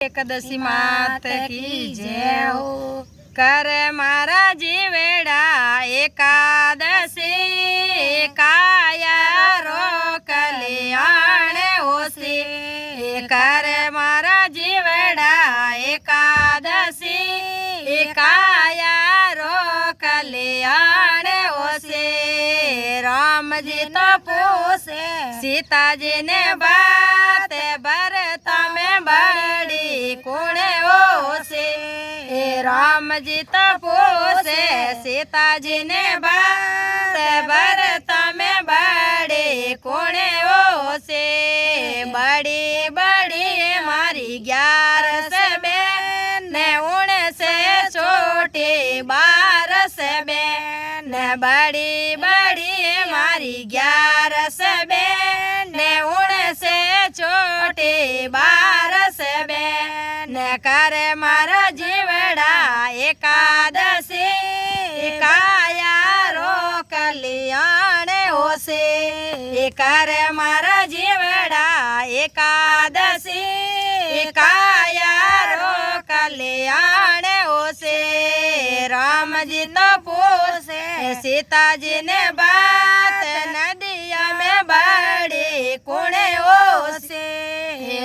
एकादशी मात की जय हो। कर मारा जीवेड़ा एकादशी काया रो कल्याण होसी। कर मारा जीवेड़ा एकादशी काया रो कल्याण होसी। राम जी तो पूछे सीता जी ने बात भरत में बड़ी कुणे होसे। राम जी तो पूछे सीता जी ने बात भरत में बड़ी कुणे होसे। बड़ी बड़ी मारी 11 बहन उनसे छोटी 12 बहन। बड़ी बड़ी मारी 11 बहन उनसे छोटी 12 बहन। कर मारा जीवड़ा एकादशी काया रो कल्याण होसे। कर मारा जीवड़ा एकादशी काया रो कल्याण होसे। राम जी तो पूछे सीता जी ने बात नदिया में बड़ी कुणे होसे।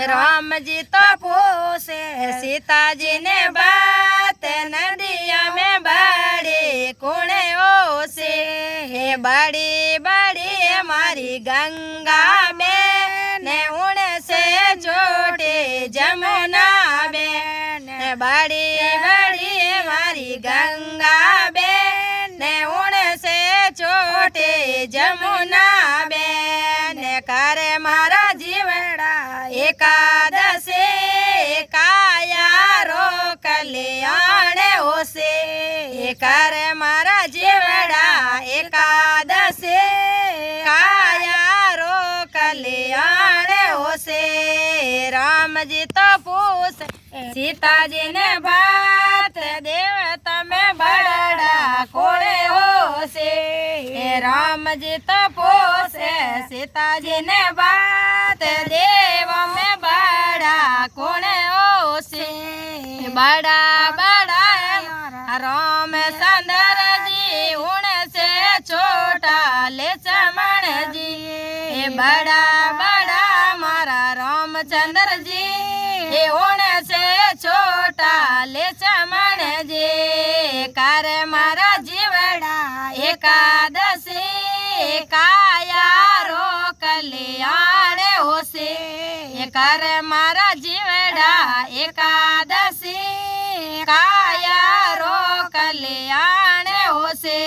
राम जी तो पूछे सीता जी ने बात नदिया में बड़ी कुणे होसे। बड़ी बड़ी हमारी गंगा बहन उनसे छोटी जमुना बहन। बड़ी बड़ी हमारी गंगा बहन उनसे छोटी जमुना बहन। कर मारा जीवड़ा एकादशी काया रो कल्याण होसे। कर मारा जीवड़ा एकादशी काया रो कल्याण होसे। राम जी तो पूछ सीता जी ने बात देवता में बड़ा कोड़े होसे। राम जी तो पूछे सीता जी ने बात देव में बड़ा कोड़े होसे। बड़ा बड़ा राम चंद्र जी उनसे छोटा लक्ष्मण जी। बड़ा बड़ा मारा रामचंद्र जी उनसे छोटा लक्ष्मण जी। कर मारा जीवड़ा एकादशी काया रो कल्याण होसे। कर मारा जीवड़ा एकादशी काया रो कल्याण होसे।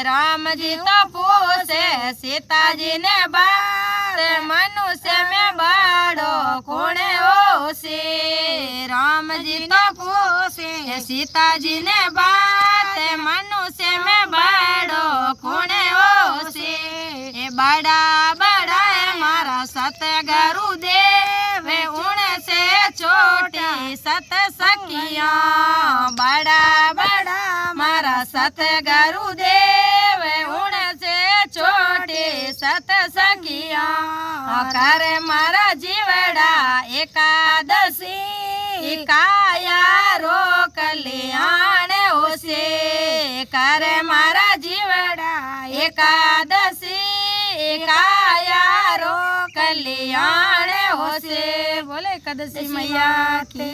राम जी तो पूछे सीता जी ने बात मनुष्य में बड़ो कुणे होसे। राम जी तो पूछे सीता जी ने बात मनुष्य में बड़ो कुणे होसे। बड़ा बड़ा मारा सतगुरु देव उनसे छोटी सत सखिया। बड़ा बड़ा मारा सतगुरु देव उनसे छोटी सत सखिया। कर मारा जीवड़ा एकादशी काया रो कल्याण होसे। कर मारा जीवड़ा एकादशी काया रो कल्याण होसे। बोले एकादशी मैया की।